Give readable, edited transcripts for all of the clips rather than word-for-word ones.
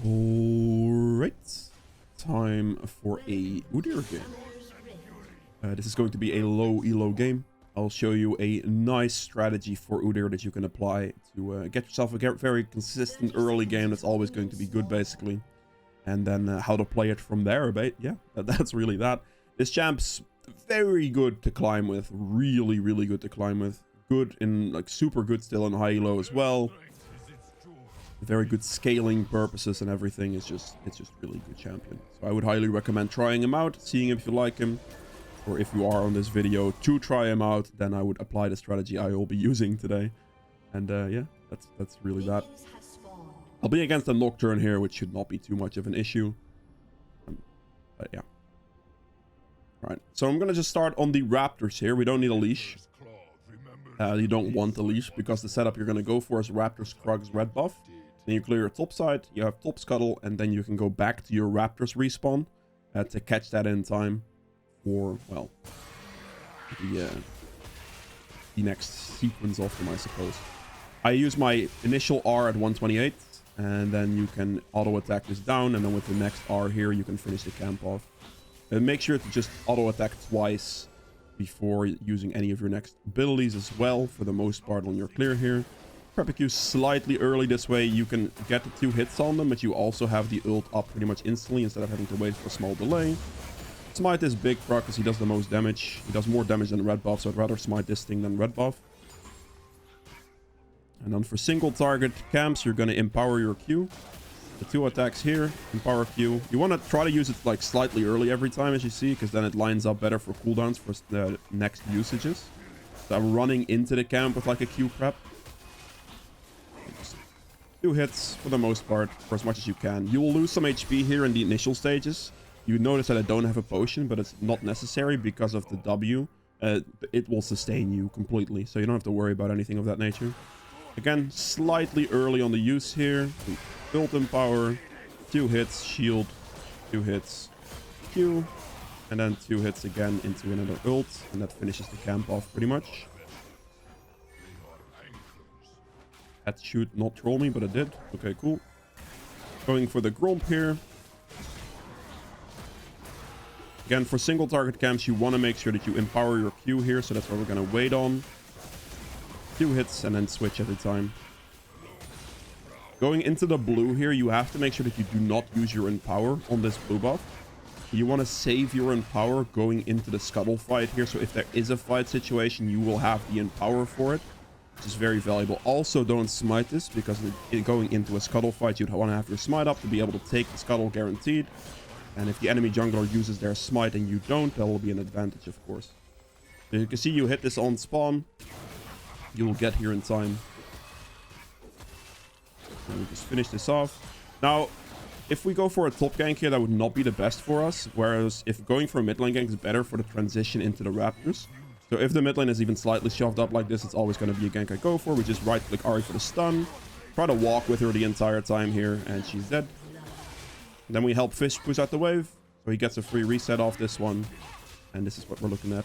Alright, time for a Udyr game. This is going to be a low ELO game. I'll show you a nice strategy for Udyr that you can apply to get yourself a very consistent early game that's always going to be good, basically. And then how to play it from there, but yeah, that's really that. This champ's very good to climb with, really good to climb with. Good in, like, super good still in high ELO as well. Very good scaling purposes and everything. It's just really good champion. So I would highly recommend trying him out, seeing if you like him, or if you are on this video to try him out, then I would apply the strategy I will be using today. And yeah, that's really that. I'll be against a Nocturne here, which should not be too much of an issue. But yeah. Right, so I'm gonna just start on the Raptors here. We don't need a leash. You don't want a leash because the setup you're gonna go for is Raptors Krugs red buff. Then you clear your top side, you have top scuttle, and then you can go back to your Raptors respawn to catch that in time for, well, the next sequence of them, I suppose. I use my initial R at 128, and then you can auto attack this down, and then with the next R here, you can finish the camp off. And make sure to just auto attack twice before using any of your next abilities as well, for the most part on your clear here. Prepicue slightly early, this way you can get the 2 hits on them, but you also have the ult up pretty much instantly instead of having to wait for a small delay. Smite this big proc because he does the most damage. He does more damage than red buff, so I'd rather smite this thing than red buff. And then for single target camps, you're going to empower your Q. The 2 attacks here, empower Q. You want to try to use it like slightly early every time, as you see, because then it lines up better for cooldowns for the next usages. So I'm running into the camp with like a Q prep. 2 hits for the most part, for as much as you can. You will lose some HP here in the initial stages. You notice that I don't have a potion, but it's not necessary because of the W. It will sustain you completely, so you don't have to worry about anything of that nature. Again, slightly early on the use here. Build empower, 2 hits, shield, 2 hits, Q, and then 2 hits again into another ult, and that finishes the camp off pretty much. That should not troll me, but it did. Okay, cool. Going for the Gromp here. Again, for single target camps, you want to make sure that you empower your Q here, so that's what we're going to wait on. 2 hits and then switch every time. Going into the blue here, you have to make sure that you do not use your empower on this blue buff. You want to save your empower going into the scuttle fight here, so if there is a fight situation, you will have the empower for it, which is very valuable. Also, don't smite this, because going into a scuttle fight, you'd want to have your smite up to be able to take the scuttle guaranteed. And if the enemy jungler uses their smite and you don't, that will be an advantage, of course. So you can see you hit this on spawn. You will get here in time. And we just finish this off. Now, if we go for a top gank here, that would not be the best for us. Whereas if going for a mid lane gank is better for the transition into the Raptors. So if the mid lane is even slightly shoved up like this, it's always going to be a gank I go for. We just right click Ahri for the stun. Try to walk with her the entire time here, and she's dead. And then we help Fish push out the wave. So he gets a free reset off this one. And this is what we're looking at.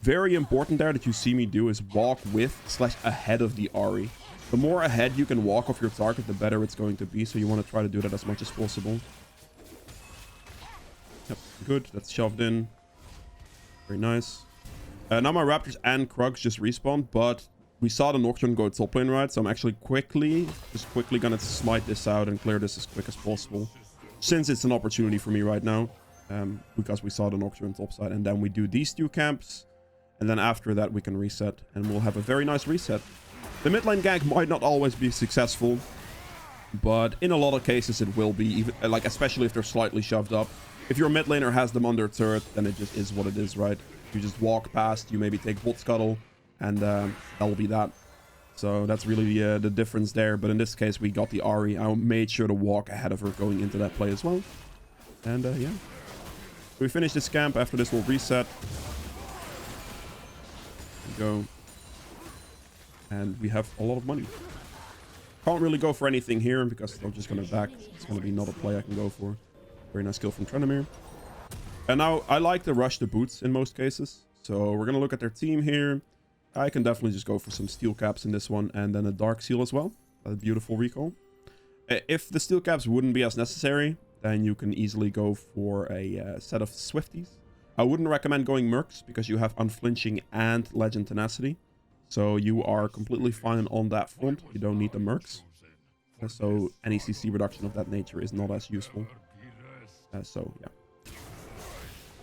Very important there that you see me do is walk with / ahead of the Ahri. The more ahead you can walk off your target, the better it's going to be. So you want to try to do that as much as possible. Yep, good. That's shoved in. Very nice. Now my Raptors and Krugs just respawned, but we saw the Nocturne go top lane, right? So I'm actually quickly gonna smite this out and clear this as quick as possible, since it's an opportunity for me right now, because we saw the Nocturne top side. And then we do these 2 camps, and then after that we can reset, and we'll have a very nice reset. The mid lane gank might not always be successful, but in a lot of cases it will be, even like especially if they're slightly shoved up. If your mid laner has them under turret, then it just is what it is, right? You just walk past, you maybe take bot scuttle, and that will be that. So that's really the difference there. But in this case, we got the Ahri. I made sure to walk ahead of her going into that play as well. And yeah. We finish this camp. After this, we'll reset. Go. And we have a lot of money. Can't really go for anything here because they're just going to back. It's going to be not a play I can go for. Very nice kill from Trenimir. And now I like to rush the boots in most cases. So we're going to look at their team here. I can definitely just go for some steel caps in this one, and then a dark seal as well. A beautiful recall. If the steel caps wouldn't be as necessary, then you can easily go for a set of Swifties. I wouldn't recommend going Mercs because you have Unflinching and Legend Tenacity. So you are completely fine on that front. You don't need the Mercs. So any CC reduction of that nature is not as useful. So yeah.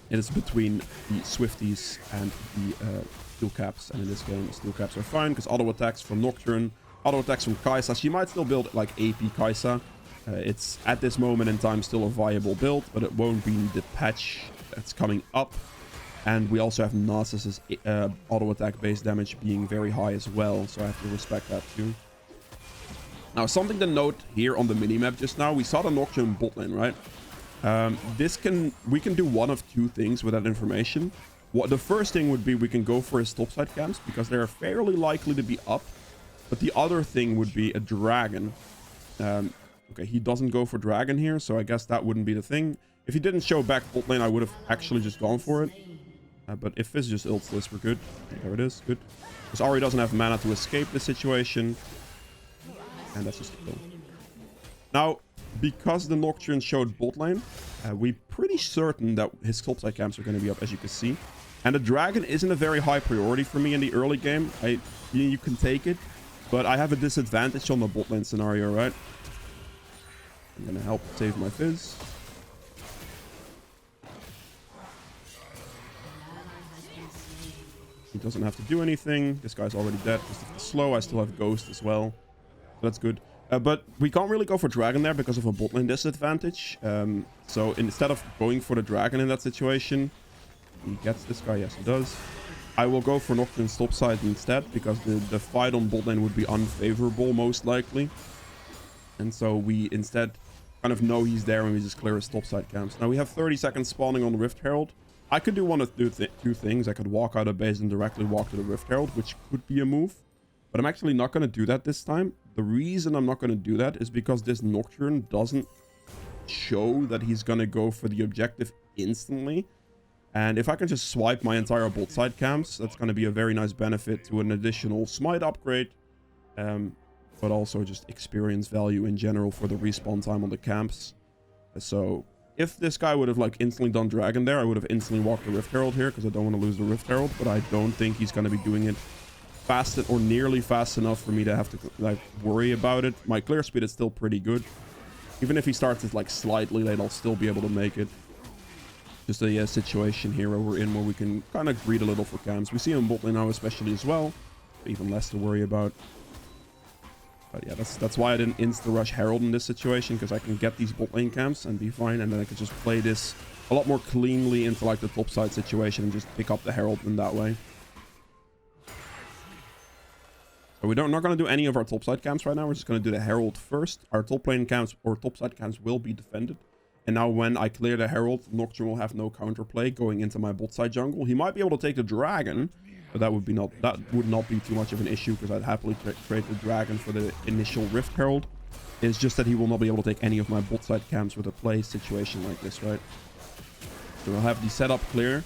It is between the Swifties and the steel caps. And in this game, steel caps are fine because auto attacks from Nocturne, auto attacks from Kai'Sa. She might still build like AP Kai'Sa. It's at this moment in time still a viable build, but it won't be the patch that's coming up. And we also have Nasus's auto attack base damage being very high as well, so I have to respect that too. Now, something to note here on the minimap just now, we saw the Nocturne bot lane, right? We can do one of two things with that information. The first thing would be we can go for his topside camps because they're fairly likely to be up. But the other thing would be a dragon. Okay, he doesn't go for dragon here, so I guess that wouldn't be the thing. If he didn't show back bot lane, I would have actually just gone for it. But if this just ults this, we're good. There it is, good. Because Ahri doesn't have mana to escape this situation. And that's just a kill. Now, because the Nocturne showed bot lane, we're pretty certain that his topside camps are going to be up, as you can see. And the dragon isn't a very high priority for me in the early game. You can take it, but I have a disadvantage on the bot lane scenario, right? I'm going to help save my Fizz. He doesn't have to do anything. This guy's already dead because of the slow. I still have Ghost as well. So that's good. But we can't really go for Dragon there because of a bot lane disadvantage. So instead of going for the Dragon in that situation, he gets this guy. Yes, he does. I will go for Nocturne's topside instead because the fight on bot lane would be unfavorable most likely. And so we instead kind of know he's there and we just clear his topside camps. Now we have 30 seconds spawning on the Rift Herald. I could do one of two things. I could walk out of base and directly walk to the Rift Herald, which could be a move. But I'm actually not going to do that this time. The reason I'm not going to do that is because this Nocturne doesn't show that he's going to go for the objective instantly. And if I can just swipe my entire bot side camps, that's going to be a very nice benefit to an additional smite upgrade. But also just experience value in general for the respawn time on the camps. So if this guy would have like instantly done Dragon there, I would have instantly walked the Rift Herald here because I don't want to lose the Rift Herald. But I don't think he's going to be doing it fast or nearly fast enough for me to have to like worry about it. My clear speed is still pretty good. Even if he starts it like slightly late, I'll still be able to make it. Just a situation here where we're in where we can kind of greed a little for camps. We see him bot lane now especially as well. Even less to worry about. But yeah, that's why I didn't insta-rush Herald in this situation, because I can get these bot lane camps and be fine, and then I can just play this a lot more cleanly into like the topside situation and just pick up the Herald in that way. So we're not going to do any of our topside camps right now. We're just going to do the Herald first. Our top lane camps or topside camps will be defended. And now when I clear the Herald, Nocturne will have no counterplay going into my bot side jungle. He might be able to take the Dragon, but that would not be too much of an issue because I'd happily trade the Dragon for the initial Rift Herald. It's just that he will not be able to take any of my bot side camps with a play situation like this, right? So we'll have the setup clear,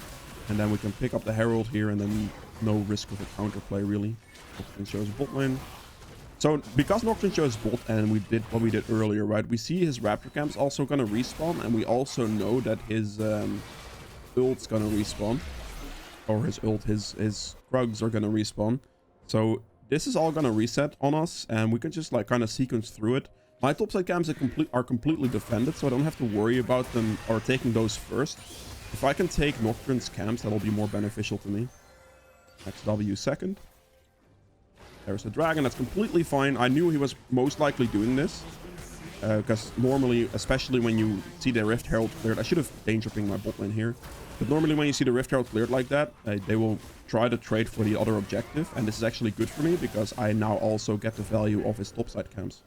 and then we can pick up the Herald here, and then no risk of a counterplay really. Nocturne shows bot lane. So because Nocturne shows bot and we did what we did earlier, right? We see his Raptor camps also gonna respawn, and we also know that his ult's gonna respawn. Or his ult, his Krugs are gonna respawn. So this is all gonna reset on us, and we can just like kind of sequence through it. My topside camps are completely defended, so I don't have to worry about them or taking those first. If I can take Nocturne's camps, that'll be more beneficial to me. Next W second. There's the Dragon, that's completely fine. I knew he was most likely doing this. Because normally, especially when you see the Rift Herald cleared, I should have danger pinged my bot lane here. But normally when you see the Rift Herald cleared like that, they will try to trade for the other objective. And this is actually good for me because I now also get the value of his topside camps.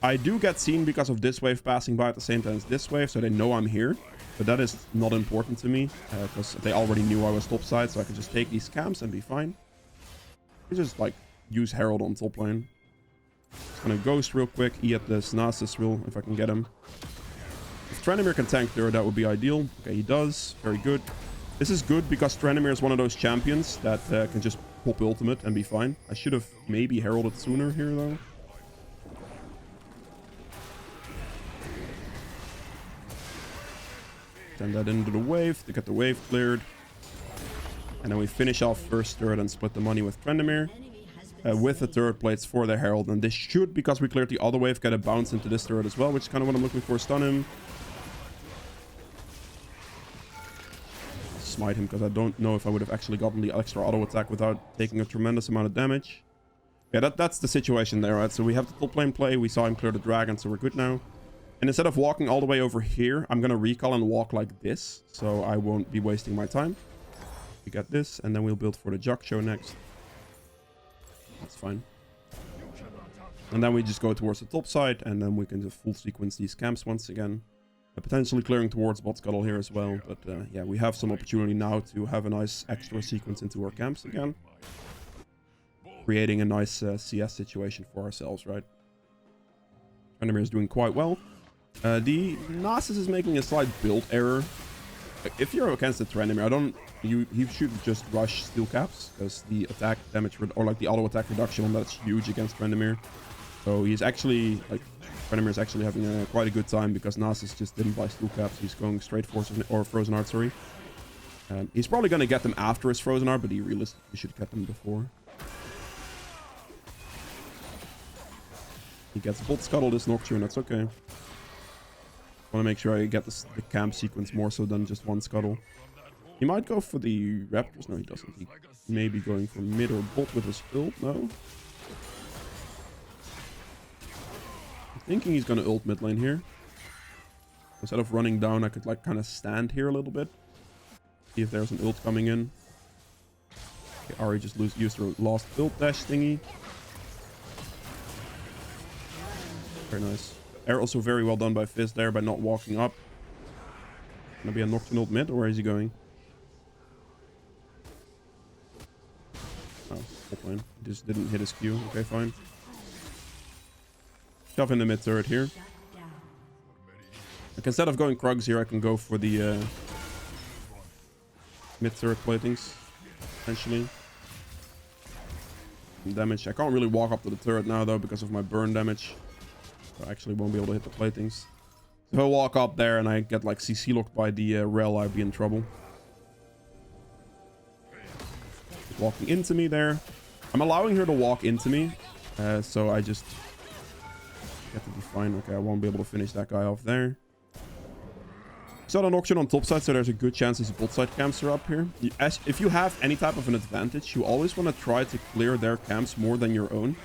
I do get seen because of this wave passing by at the same time as this wave, so they know I'm here. But that is not important to me because they already knew I was topside, so I can just take these camps and be fine. It's just like use Herald on top lane. Just gonna Ghost real quick, E at this Nasus will, if I can get him. If Tranimir can tank there, that would be ideal. Okay, he does. Very good. This is good because Tranimir is one of those champions that can just pop ultimate and be fine. I should have maybe heralded sooner here, though. Extend that into the wave to get the wave cleared. And then we finish off first turret and split the money with Trendemir. With the turret plates for the Herald. And this should, because we cleared the other wave, get a bounce into this turret as well, which is kind of what I'm looking for. Stun him. Smite him, because I don't know if I would have actually gotten the extra auto attack without taking a tremendous amount of damage. Yeah, that's the situation there, right? So we have the top lane play. We saw him clear the dragon, so we're good now. And instead of walking all the way over here, I'm going to recall and walk like this. So I won't be wasting my time. We got this, and then we'll build for the Jug Show next. That's fine. And then we just go towards the top side, and then we can just full sequence these camps once again. Potentially clearing towards bot scuttle here as well. But yeah, we have some opportunity now to have a nice extra sequence into our camps again. Creating a nice CS situation for ourselves, right? Trendemir is doing quite well. The Nasus is making a slight build error. If you're against the Trendemir, he should just rush steel caps, because the attack damage or like the auto attack reduction on that's huge against Trendemir. So he's actually like Trendemir is actually having quite a good time, because Nasus just didn't buy steel caps. He's going straight for Frozen Heart, sorry. He's probably going to get them after his Frozen Heart, but he realistically should get them before. He gets Bolt Scuttle this Nocturne, that's okay. I want to make sure I get the camp sequence more so than just one Scuttle. He might go for the Raptors. No, he doesn't. He may be going for mid or bot with his ult. No. I'm thinking he's going to ult mid lane here. Instead of running down, I could like kind of stand here a little bit. See if there's an ult coming in. Okay, Ahri just used her last ult dash thingy. Very nice. Air also very well done by Fizz there by not walking up. Gonna be a Nocturne ult mid, or where is he going? Oh, top lane. Just didn't hit his Q. Okay, fine. Shove in the mid turret here. Like, instead of going Krugs here, I can go for the mid turret platings, essentially. Damage. I can't really walk up to the turret now though because of my burn damage. So I actually won't be able to hit the platings. If I walk up there and I get like CC locked by the rel, I'd be in trouble. She's walking into me there. I'm allowing her to walk into me. So I just get to be fine. Okay, I won't be able to finish that guy off there. So an auction on top side, so there's a good chance these bot side camps are up here. If you have any type of an advantage, you always want to try to clear their camps more than your own.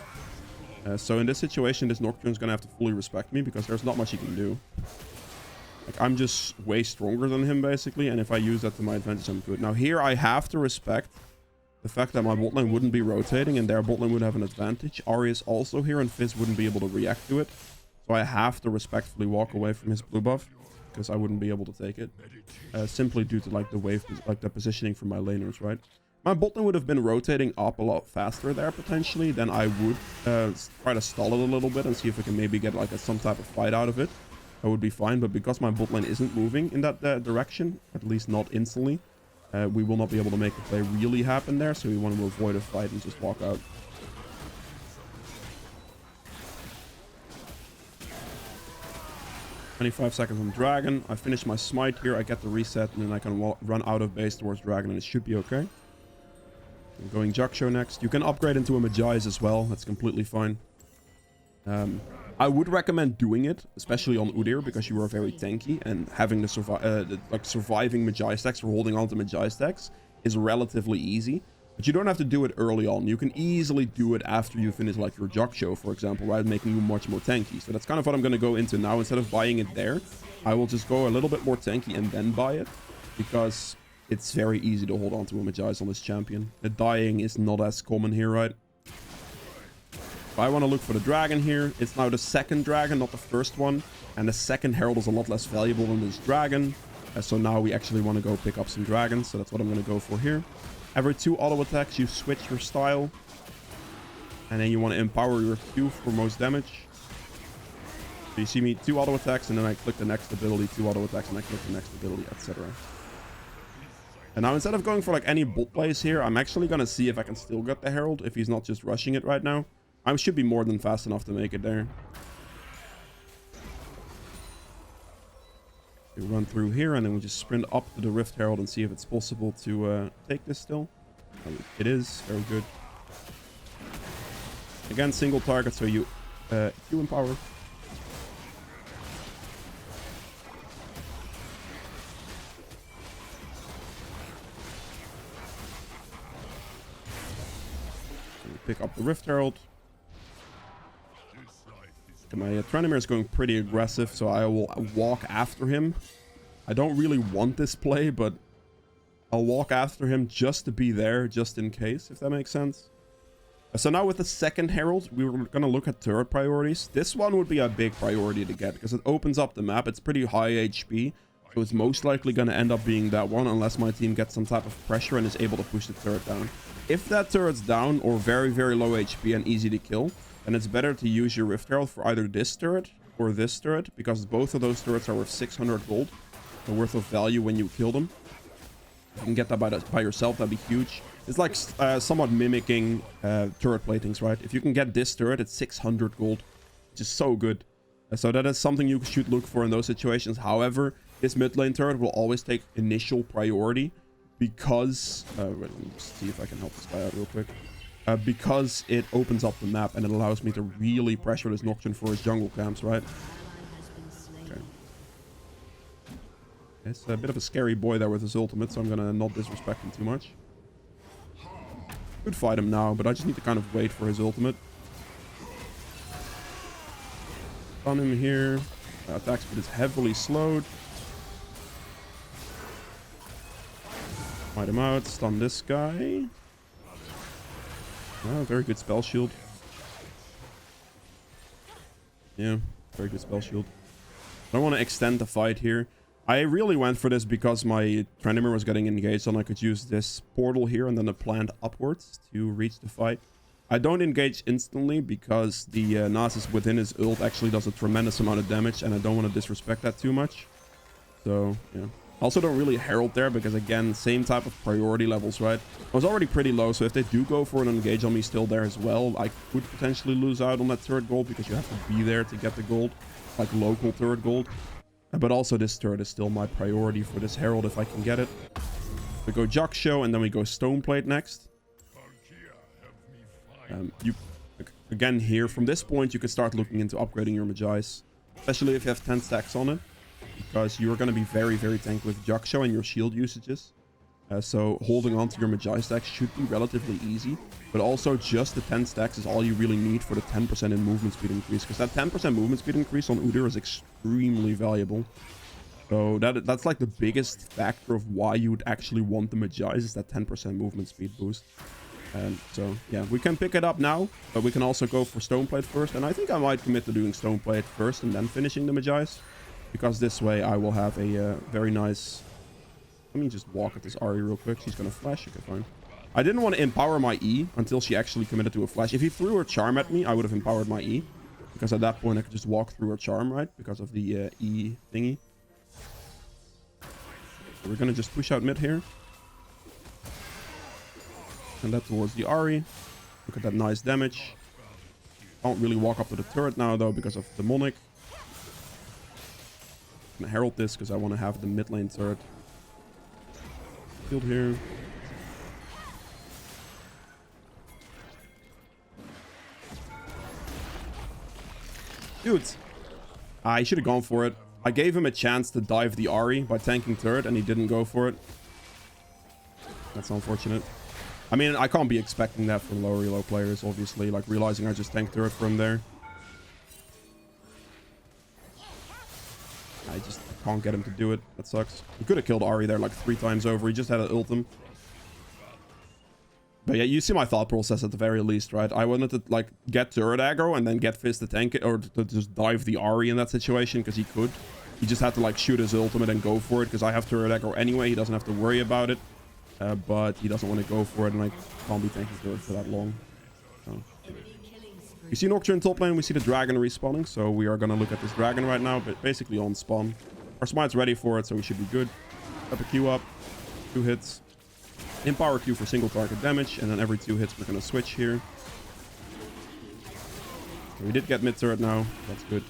So in this situation, this Nocturne is going to have to fully respect me because there's not much he can do. Like, I'm just way stronger than him, basically. And if I use that to my advantage, I'm good. Now, here I have to respect the fact that my bot lane wouldn't be rotating and their bot lane would have an advantage. Ahri is also here and Fizz wouldn't be able to react to it. So I have to respectfully walk away from his blue buff because I wouldn't be able to take it. Simply due to like the wave, like the positioning for my laners, right? My bot lane would have been rotating up a lot faster there, potentially, than I would try to stall it a little bit and see if I can maybe get like some type of fight out of it. I would be fine, but because my bot lane isn't moving in that direction, at least not instantly, we will not be able to make the play really happen there, so we want to avoid a fight and just walk out. "25 seconds on Dragon. I finish my smite here, I get the reset, and then I can run out of base towards Dragon, and it should be okay. I'm going Jug Show next. You can upgrade into a Magi's as well. That's completely fine. I would recommend doing it, especially on Udyr, because you are very tanky, and having the surviving Magi stacks or holding on to Magi stacks is relatively easy. But you don't have to do it early on. You can easily do it after you finish like your Jug Show, for example, right? Making you much more tanky. So that's kind of what I'm going to go into now. Instead of buying it there, I will just go a little bit more tanky and then buy it, because it's very easy to hold on to a Magi's on this champion. The dying is not as common here, right? If I want to look for the dragon here, it's now the second dragon, not the first one. And the second Herald is a lot less valuable than this dragon. So now we actually want to go pick up some dragons. So that's what I'm going to go for here. Every 2 auto attacks, you switch your style. And then you want to empower your Q for most damage. So you see me 2 auto attacks, and then I click the next ability, 2 auto attacks, and I click the next ability, etc. And now instead of going for like any bot plays here, I'm actually going to see if I can still get the Herald if he's not just rushing it right now. I should be more than fast enough to make it there. We run through here, and then we just sprint up to the Rift Herald and see if it's possible to take this still. It is. Very good. Again, single target, so you empower. Pick up the Rift Herald. My Tranimir is going pretty aggressive, so I will walk after him. I don't really want this play, but I'll walk after him just to be there, just in case, if that makes sense. So now with the second Herald, we were going to look at turret priorities. This one would be a big priority to get, because it opens up the map. It's pretty high HP, so it's most likely going to end up being that one, unless my team gets some type of pressure and is able to push the turret down. If that turret's down or very, very low HP and easy to kill, then it's better to use your Rift Herald for either this turret or this turret, because both of those turrets are worth 600 gold, the worth of value when you kill them. If you can get that by yourself, that'd be huge. It's like somewhat mimicking turret platings, right? If you can get this turret, it's 600 gold, which is so good. So that is something you should look for in those situations. However, this mid lane turret will always take initial priority because... wait, let me just see if I can help this guy out real quick. Because it opens up the map and it allows me to really pressure this Nocturne for his jungle camps, right? Okay. It's a bit of a scary boy there with his ultimate, so I'm gonna not disrespect him too much. Could fight him now, but I just need to kind of wait for his ultimate. Stun him here. Attack speed is heavily slowed. Fight him out. Stun this guy. Oh, very good spell shield. Yeah, very good spell shield. I want to extend the fight here. I really went for this because my Tranimir was getting engaged and I could use this portal here and then a plant upwards to reach the fight. I don't engage instantly because the Nasus within his ult actually does a tremendous amount of damage and I don't want to disrespect that too much. So, yeah. Also don't really Herald there because, again, same type of priority levels, right? I was already pretty low, so if they do go for an engage on me still there as well, I could potentially lose out on that turret gold because you have to be there to get the gold, like local turret gold. But also this turret is still my priority for this Herald if I can get it. We go Jock Show and then we go Stoneplate next. Again, here, from this point, you can start looking into upgrading your Magi's, especially if you have 10 stacks on it, because you're going to be very, very tanky with Jock Show and your shield usages. So holding on to your Magi stacks should be relatively easy, but also just the 10 stacks is all you really need for the 10% in movement speed increase, because that 10% movement speed increase on Udyr is extremely valuable. So that's like the biggest factor of why you would actually want the Magi's, is that 10% movement speed boost. So yeah, we can pick it up now, but we can also go for Stoneplate first, and I think I might commit to doing Stoneplate first and then finishing the Magi's, because this way I will have a very nice... Let me just walk at this Ahri real quick. She's gonna flash. Okay, fine. I didn't want to empower my E until she actually committed to a flash. If he threw her charm at me, I would have empowered my E, because at that point I could just walk through her charm, right? Because of the E thingy. So we're gonna just push out mid here. And that towards the Ahri. Look at that nice damage. I don't really walk up to the turret now, though, because of the Demonic. I'm gonna Herald this, because I want to have the mid lane turret. Field here. Dude, I should have gone for it. I gave him a chance to dive the Ahri by tanking turret, and he didn't go for it. That's unfortunate. I mean, I can't be expecting that from lower elo players, obviously. Like, realizing I just tanked turret from there. I just can't get him to do it. That sucks. He could have killed Ahri there like 3 times over. He just had an ultim. But yeah, you see my thought process at the very least, right? I wanted to, like, get turret aggro and then get Fizz to tank it, or to just dive the Ahri in that situation, because he could. He just had to, like, shoot his ultimate and go for it, because I have turret aggro anyway. He doesn't have to worry about it. But he doesn't want to go for it, and I can't be tanking turret for that long. So. We see Nocturne top lane, we see the dragon respawning, so we are going to look at this dragon right now, but basically on spawn. Our smite's ready for it, so we should be good. Up a Q up, 2 hits. Empower Q for single target damage, and then every 2 hits we're going to switch here. So we did get mid turret now, that's good.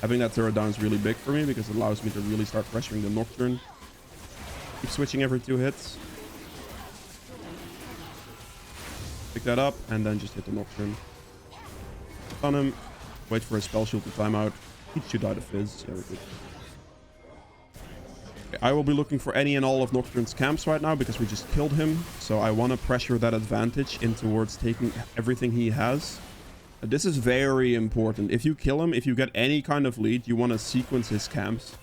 Having that turret down is really big for me because it allows me to really start pressuring the Nocturne. Keep switching every 2 hits. Pick that up and then just hit the Nocturne. Stun him. Wait for a spell shield to time out. He should die to Fizz. Yeah, we're good. Okay, I will be looking for any and all of Nocturne's camps right now because we just killed him. So I want to pressure that advantage in towards taking everything he has. This is very important. If you kill him, if you get any kind of lead, you want to sequence his camps.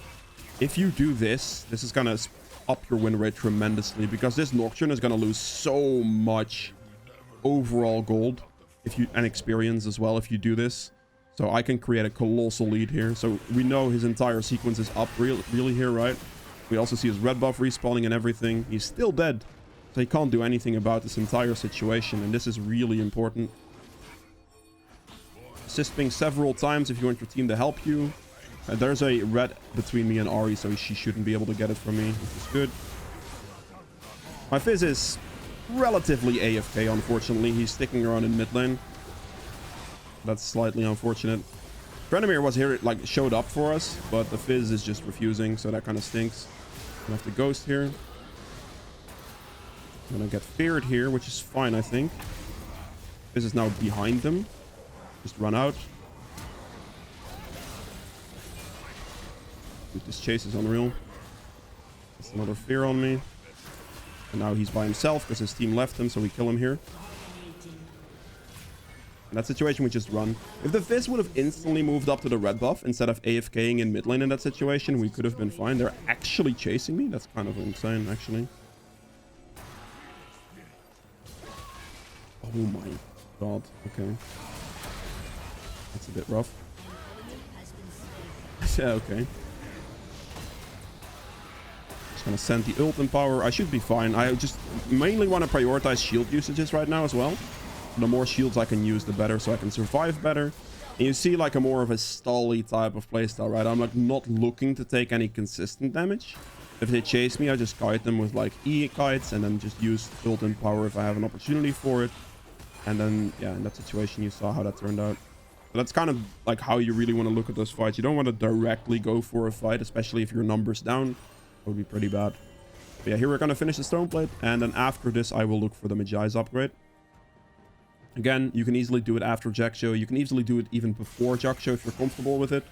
If you do this, this is going to up your win rate tremendously because this Nocturne is going to lose so much overall gold and experience as well if you do this. So I can create a colossal lead here. So we know his entire sequence is up really here, right? We also see his red buff respawning and everything. He's still dead. So he can't do anything about this entire situation. And this is really important. Assisting several times if you want your team to help you. There's a red between me and Ahri, so she shouldn't be able to get it from me, which is good. My Fizz is relatively AFK, unfortunately. He's sticking around in mid lane. That's slightly unfortunate. Trenimir was here, like, showed up for us, but the Fizz is just refusing, so that kind of stinks. I have to Ghost here. I'm gonna get feared here, which is fine, I think. Fizz is now behind them. Just run out. Dude, this chase is unreal. That's another fear on me. And now he's by himself because his team left him, so we kill him here. In that situation, we just run. If the Fizz would have instantly moved up to the red buff instead of AFKing in mid lane in that situation, we could have been fine. They're actually chasing me. That's kind of insane, actually. Oh my god. Okay. That's a bit rough. Yeah, okay. Just gonna send the ult in power. I should be fine. I just mainly want to prioritize shield usages right now as well. The more shields I can use, the better, so I can survive better. And you see like a more of a stally type of playstyle, right? I'm like not looking to take any consistent damage. If they chase me, I just kite them with like E-kites and then just use ult in power if I have an opportunity for it. And then, yeah, in that situation, you saw how that turned out. So that's kind of like how you really want to look at those fights. You don't want to directly go for a fight, especially if your number's down. That would be pretty bad. But yeah, here we're going to finish the stone plate. And then after this, I will look for the Magi's upgrade. Again, you can easily do it after Jack-Show. You can easily do it even before Jack-Show if you're comfortable with it.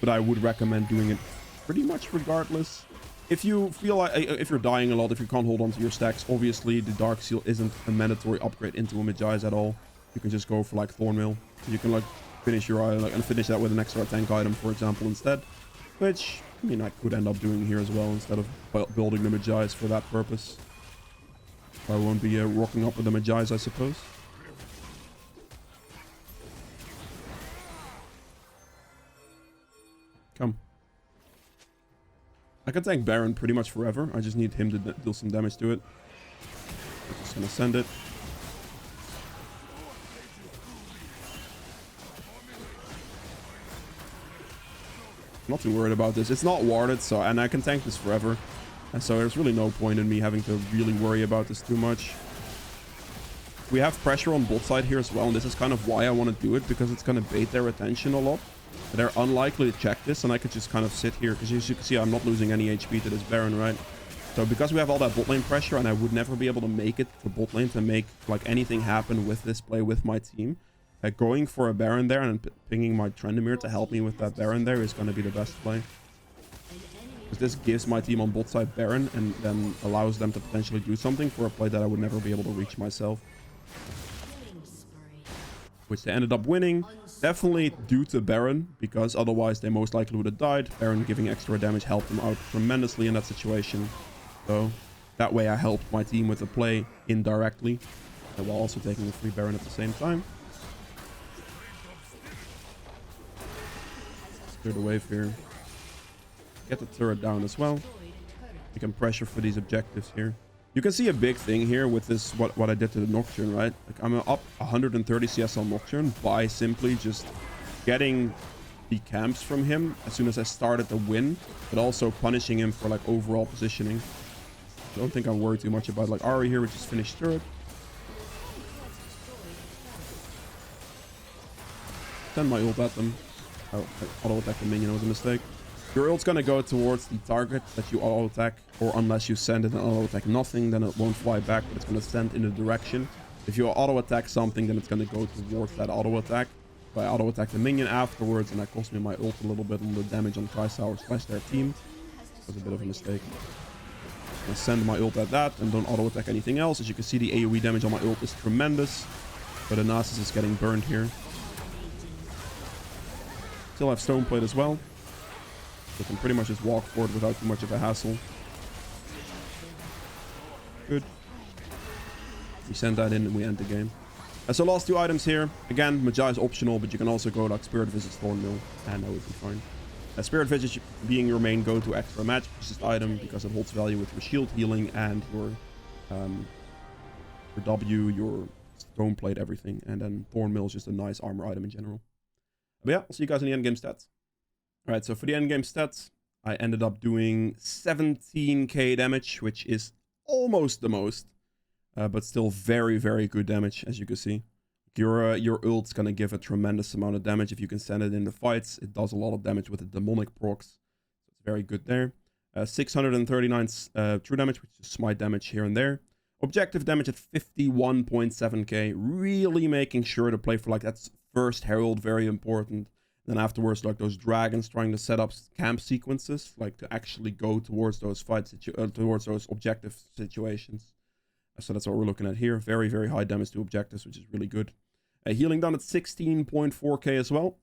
But I would recommend doing it pretty much regardless. If you feel like, if you're dying a lot, if you can't hold on to your stacks, obviously the Dark Seal isn't a mandatory upgrade into a Magi's at all. You can just go for like Thornmail. So you can like finish your and finish that with an extra tank item, for example, instead. Which, I mean, I could end up doing here as well instead of building the Magi's for that purpose. I won't be rocking up with the Magi's, I suppose. Come. I can tank Baron pretty much forever. I just need him to deal some damage to it. I'm just gonna send it. I'm not too worried about this. It's not warded, so, and I can tank this forever. And so there's really no point in me having to really worry about this too much. We have pressure on bot side here as well, and this is kind of why I want to do it, because it's going to bait their attention a lot. They're unlikely to check this, and I could just kind of sit here, because as you can see, I'm not losing any HP to this Baron, right? So because we have all that bot lane pressure, and I would never be able to make it to bot lane to make like anything happen with this play with my team, going for a Baron there and pinging my Trenimir to help me with that Baron there is going to be the best play. Because this gives my team on bot side Baron, and then allows them to potentially do something for a play that I would never be able to reach myself. Which they ended up winning. Definitely due to Baron, because otherwise they most likely would have died. Baron giving extra damage helped them out tremendously in that situation. So that way I helped my team with the play indirectly, while also taking a free Baron at the same time. Clear the wave here. Get the turret down as well. You can pressure for these objectives here. You can see a big thing here with this, what I did to the Nocturne, right? Like I'm up 130 CS on Nocturne by simply just getting the camps from him as soon as I started the win, but also punishing him for like overall positioning. I don't think I'm worried too much about like Ahri here, which is finished turret. Send my ult at them. Oh, I auto-attack the minion was a mistake. Your ult's gonna go towards the target that you auto-attack, or unless you send it and auto-attack nothing, then it won't fly back, but it's gonna send in a direction. If you auto-attack something, then it's gonna go towards that auto-attack. So I auto-attack the minion afterwards, and that cost me my ult a little bit on the damage on Kai'Sa / their team. That was a bit of a mistake. I send my ult at that, and don't auto-attack anything else. As you can see, the AoE damage on my ult is tremendous, but the Nasus is getting burned here. Still have Stoneplate as well. So can pretty much just walk forward without too much of a hassle. Good. We send that in and we end the game. So last 2 items here. Again, Magi is optional, but you can also go like Spirit Visage, Thornmill, and that would be fine. Spirit Visage being your main go-to extra magic resist item because it holds value with your shield healing and your W, your Stoneplate, everything. And then Thornmill is just a nice armor item in general. But yeah, I'll see you guys in the endgame stats. Alright, so for the endgame stats, I ended up doing 17k damage, which is almost the most, but still very, very good damage, as you can see. Your ult's gonna give a tremendous amount of damage if you can send it in the fights. It does a lot of damage with the demonic procs. So it's very good there. 639 true damage, which is smite damage here and there. Objective damage at 51.7k. Really making sure to play for like that first Herald, very important. Then afterwards, like those dragons trying to set up camp sequences, like to actually go towards those fights, towards those objective situations. So that's what we're looking at here. Very, very high damage to objectives, which is really good. Healing done at 16.4k as well.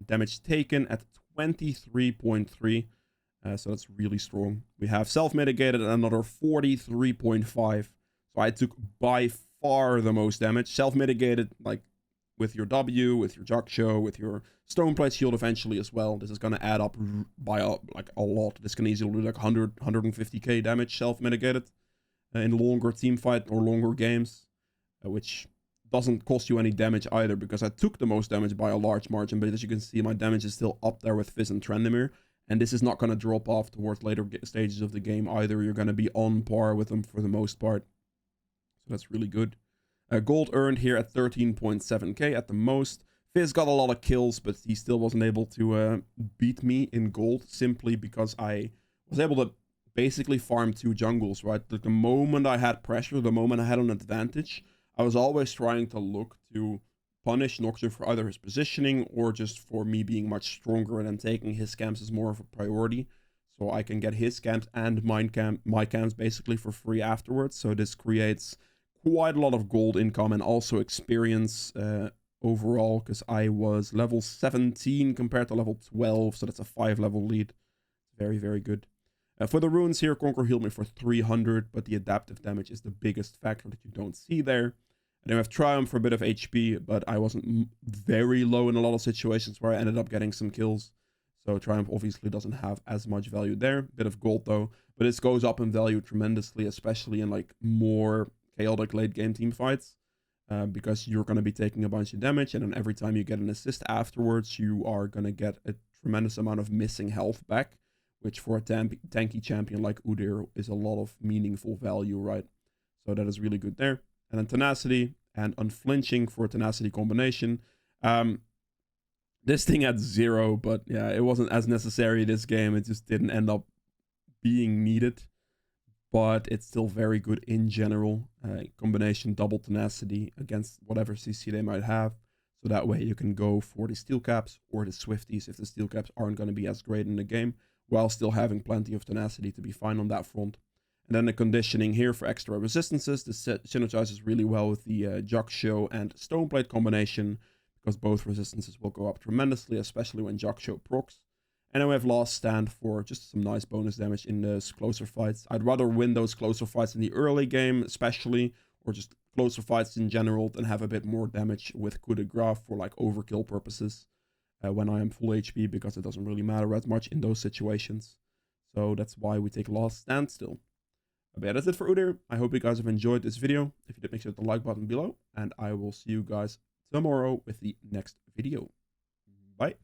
Damage taken at 23.3. So that's really strong. We have self-mitigated at another 43.5. So I took by far the most damage. Self-mitigated, like with your W, with your Jaksho, with your Stoneplate shield eventually as well. This is going to add up by like a lot. This can easily do like 100, 150k damage self-mitigated in longer team fight or longer games, which doesn't cost you any damage either because I took the most damage by a large margin. But as you can see, my damage is still up there with Fizz and Trendemir. And this is not going to drop off towards later stages of the game either. You're going to be on par with them for the most part. So that's really good. Gold earned here at 13.7k at the most. Fizz got a lot of kills, but he still wasn't able to beat me in gold simply because I was able to basically farm 2 jungles, right? The moment I had pressure, the moment I had an advantage, I was always trying to look to punish Nocturne for either his positioning or just for me being much stronger and then taking his camps as more of a priority. So I can get his camps and my camps basically for free afterwards. So this creates quite a lot of gold income and also experience overall, because I was level 17 compared to level 12, so that's a 5-level lead. Very, very good. For the runes here, Conquer healed me for 300, but the adaptive damage is the biggest factor that you don't see there. And then we have Triumph for a bit of HP, but I wasn't very low in a lot of situations where I ended up getting some kills. So Triumph obviously doesn't have as much value there. Bit of gold though, but this goes up in value tremendously, especially in like more chaotic late game team fights, because you're going to be taking a bunch of damage, and then every time you get an assist afterwards, you are going to get a tremendous amount of missing health back, which for a tanky champion like Udyr is a lot of meaningful value, right? So that is really good there. And then Tenacity and Unflinching for a Tenacity combination. This thing had 0, but yeah, it wasn't as necessary this game. It just didn't end up being needed. But it's still very good in general. Combination double Tenacity against whatever CC they might have. So that way you can go for the Steel Caps or the Swifties if the Steel Caps aren't going to be as great in the game, while still having plenty of Tenacity to be fine on that front. And then the conditioning here for extra resistances. This synergizes really well with the Jaksho and Stoneplate combination, because both resistances will go up tremendously, especially when Jaksho procs. And then we have Last Stand for just some nice bonus damage in those closer fights. I'd rather win those closer fights in the early game, especially, or just closer fights in general, than have a bit more damage with coup de grace for like overkill purposes when I am full HP, because it doesn't really matter as much in those situations. So that's why we take Last Stand still. But yeah, that's it for Udyr. I hope you guys have enjoyed this video. If you did, make sure to hit the like button below, and I will see you guys tomorrow with the next video. Bye.